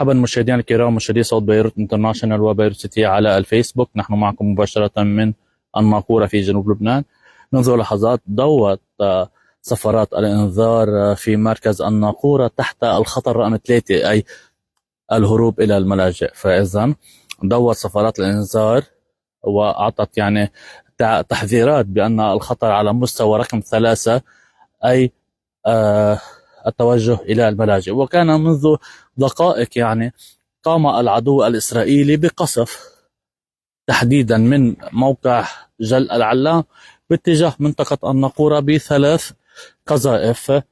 مرحبا مشاهدينا الكرام، مشاهدي صوت بيروت انترناشونال وبيروت سيتي على الفيسبوك. نحن معكم مباشرة من الناقورة في جنوب لبنان. منذ لحظات ضوت صفارات الإنذار في مركز الناقورة تحت الخطر رقم 3، أي الهروب إلى الملاجئ. فإذا ضوت صفارات الإنذار وأعطت تحذيرات بأن الخطر على مستوى رقم 3، أي التوجه إلى الملاجئ. وكان منذ دقائق قام العدو الإسرائيلي بقصف تحديدا من موقع جل العلام باتجاه منطقة الناقورة ب3 قذائف.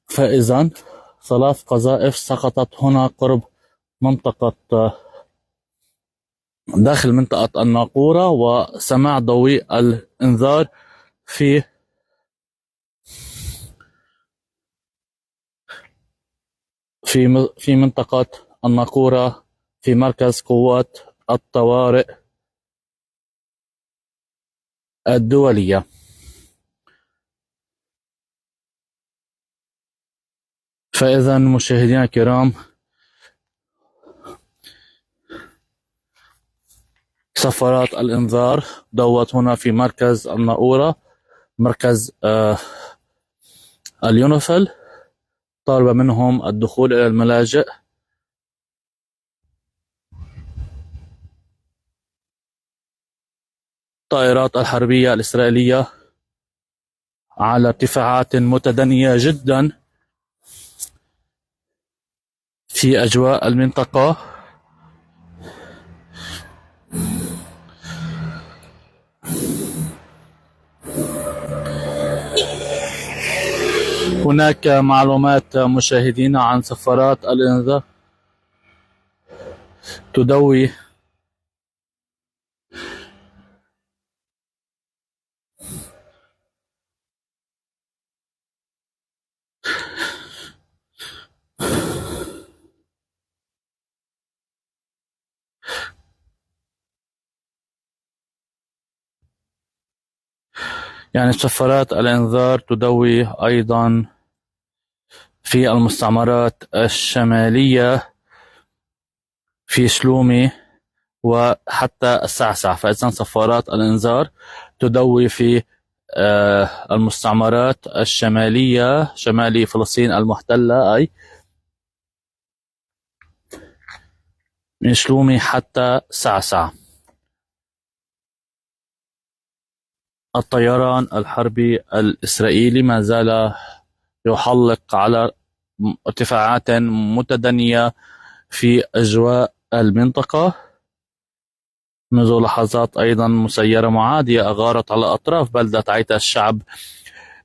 فإذا 3 قذائف سقطت هنا قرب داخل منطقة الناقورة، وسماع ضوء الإنذار في منطقة الناقورة في مركز قوات الطوارئ الدولية. فإذا مشاهدينا الكرام، صفارات الإنذار ضوت هنا في مركز الناقورة، مركز اليونيفيل، طالب منهم الدخول إلى الملاجئ. الطائرات الحربية الإسرائيلية على ارتفاعات متدنية جدا في أجواء المنطقة. هناك معلومات مشاهدينا عن صفارات الإنذار تدوي صفارات الإنذار تدوي أيضا في المستعمرات الشمالية في شلومي وحتى السعسع. فإذا صفارات الإنذار تدوي في المستعمرات الشمالية، شمال فلسطين المحتلة، أي من شلومي حتى سعسع. الطيران الحربي الإسرائيلي ما زال يحلق على ارتفاعات متدنية في أجواء المنطقة. منذ لحظات أيضا مسيرة معادية أغارت على أطراف بلدة عيت الشعب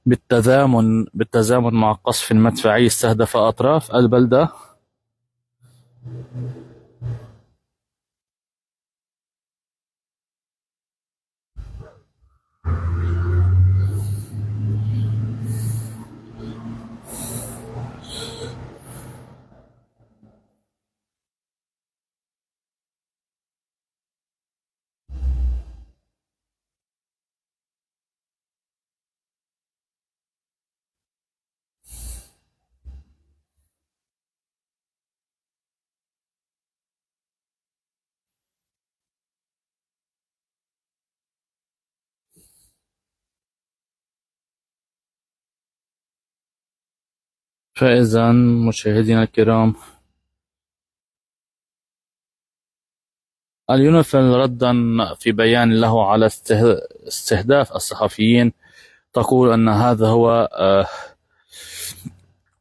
بالتزامن مع قصف مدفعي استهدف أطراف البلدة. فإذا مشاهدينا الكرام، اليونيفيل ردا في بيان له على استهداف الصحفيين تقول أن هذا هو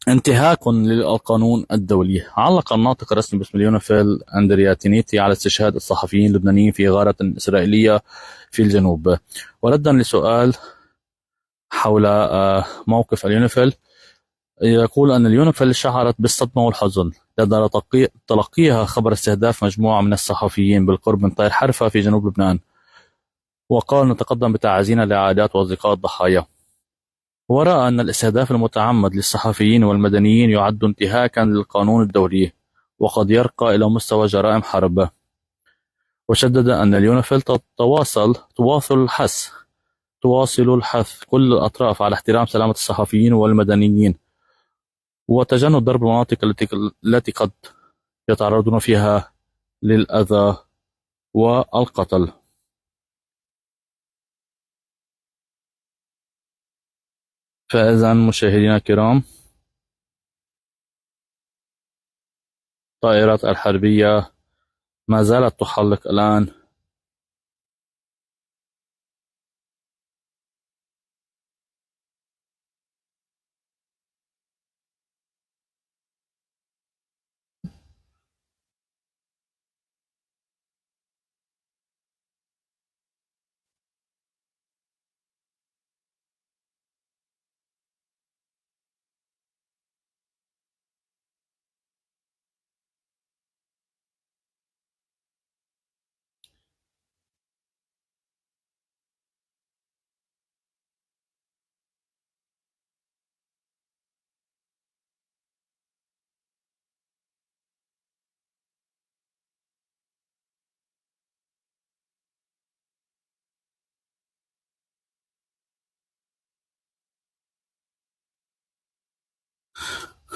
انتهاك للقانون الدولي. علق الناطق الرسمي باسم اليونيفيل أندريا تينيتي على استشهاد الصحفيين اللبنانيين في غارة إسرائيلية في الجنوب. وردا لسؤال حول موقف اليونيفيل، يقول أن اليونيفيل شعرت بالصدمة والحزن لدى تلقيها خبر استهداف مجموعة من الصحفيين بالقرب من طير حرفة في جنوب لبنان، وقال: نتقدم بتعازينا لعائلات وأصدقاء الضحايا. ورأى أن الاستهداف المتعمد للصحفيين والمدنيين يعد انتهاكا للقانون الدولي وقد يرقى إلى مستوى جرائم حرب. وشدد أن اليونيفيل تواصل الحث كل الأطراف على احترام سلامة الصحفيين والمدنيين وتجنب ضرب المناطق التي قد يتعرضون فيها للأذى والقتل. فإذا مشاهدينا الكرام، الطائرات الحربية ما زالت تحلق الآن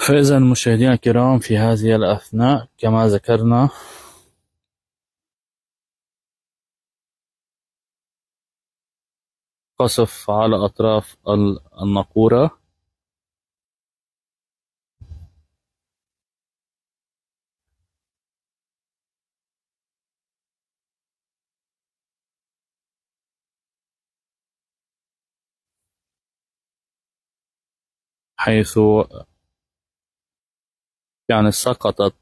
فإذا مشاهدينا الكرام، في هذه الأثناء كما ذكرنا قصف على أطراف النافورة، حيث سقطت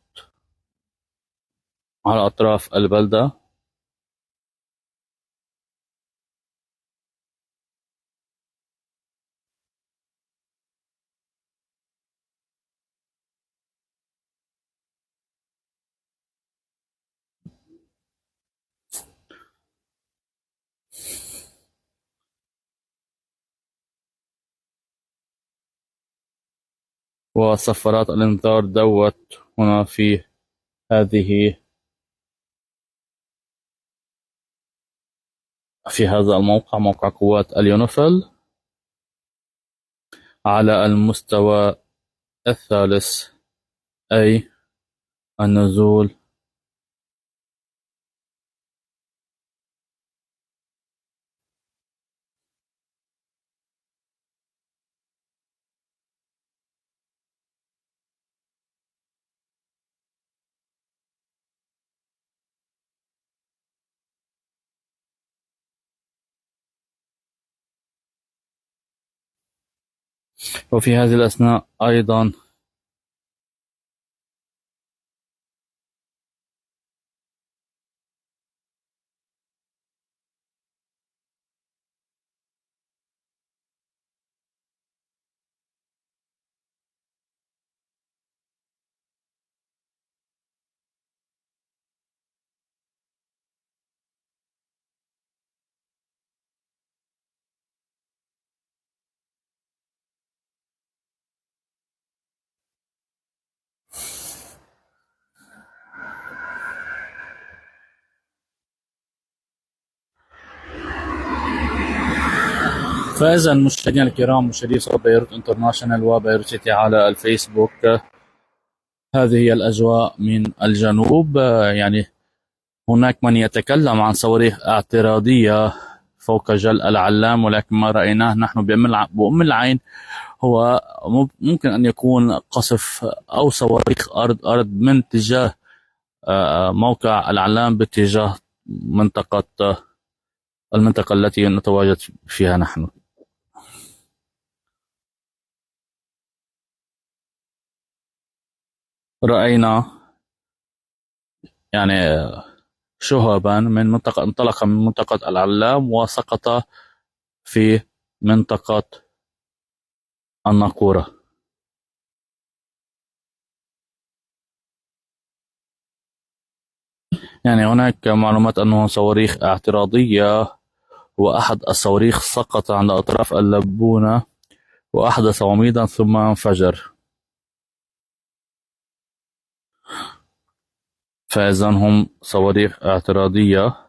على أطراف البلدة. وصفارات الإنذار دوت هنا هذه في هذا الموقع، موقع قوات اليونيفيل، على المستوى الثالث، أي النزول وفي هذه الأثناء أيضا فإذا مشاهدينا الكرام، مشاهدي صوت بيروت انترناشونال وبيروت سيتي على الفيسبوك، هذه هي الأجواء من الجنوب. هناك من يتكلم عن صواريخ اعتراضية فوق جل العلام، ولكن ما رأيناه نحن بأم العين هو ممكن أن يكون قصف أو صواريخ أرض من اتجاه موقع العلام باتجاه المنطقة التي نتواجد فيها نحن. رأينا يعني شهبا انطلق من منطقة العلام وسقط في منطقة الناقورة. هناك معلومات أنه صواريخ اعتراضية، وأحد الصواريخ سقط عند أطراف اللبونة وأحدث وميضا ثم انفجر. فإذا هم صواريخ اعتراضية.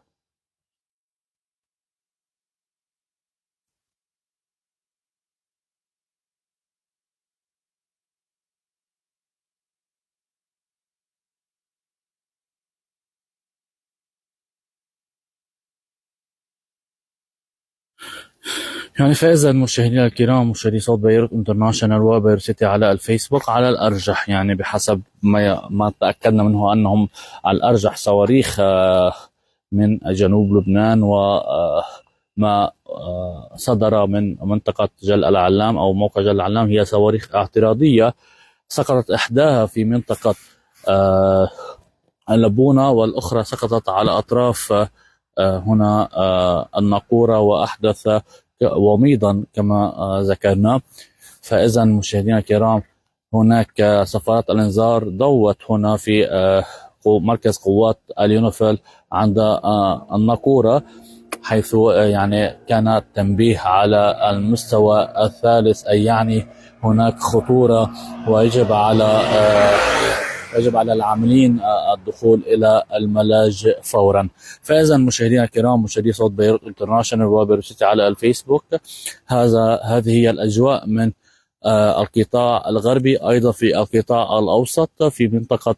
يعني فإذا مشاهدينا الكرام، مشاهدي صوت بيروت انترناشونال وبيروت سيتي على الفيسبوك، على الأرجح يعني بحسب ما تأكدنا منه أنهم على الأرجح صواريخ من جنوب لبنان، وما صدر من منطقة جل العلام أو موقع جل العلام هي صواريخ اعتراضية سقطت إحداها في منطقة اللبونة، والأخرى سقطت على أطراف هنا الناقورة، وأحدث وميضا كما ذكرنا. فإذا مشاهدينا الكرام، هناك صفارات الإنذار ضوت هنا في مركز قوات اليونيفيل عند الناقورة، حيث يعني كان تنبيه على المستوى الثالث، أي يعني هناك خطورة ويجب على العاملين الدخول إلى الملاجئ فورا. فإذا مشاهدينا الكرام، مشاهدي صوت بيروت انترناشونال وبيروت سيتي على الفيسبوك، هذه هي الأجواء من القطاع الغربي، أيضا في القطاع الأوسط في منطقة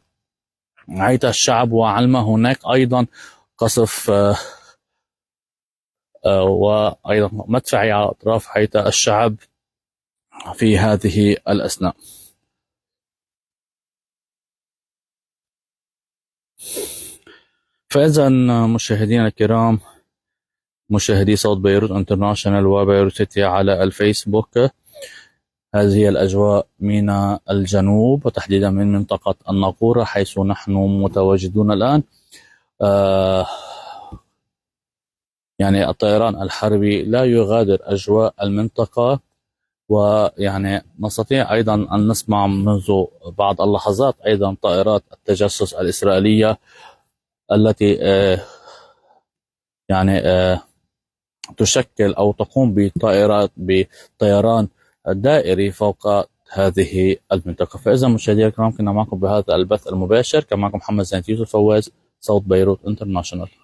عيت الشعب وعلمة هناك أيضا قصف وأيضا مدفعي على أطراف عيت الشعب في هذه الأثناء. فإذا مشاهدينا الكرام، مشاهدي صوت بيروت انترناشونال وبيروت سيتي على الفيسبوك، هذه هي الأجواء من الجنوب وتحديدا من منطقة الناقورة حيث نحن متواجدون الآن. يعني الطيران الحربي لا يغادر أجواء المنطقة، ويعني نستطيع أيضا أن نسمع منذ بعض اللحظات أيضا طائرات التجسس الإسرائيلية التي يعني تشكل أو تقوم بطيران دائري فوق هذه المنطقة. فإذا مشاهدينا الكرام، كنا معكم بهذا البث المباشر، كان معكم محمد زين يوسف فواز، صوت بيروت انترناشونال.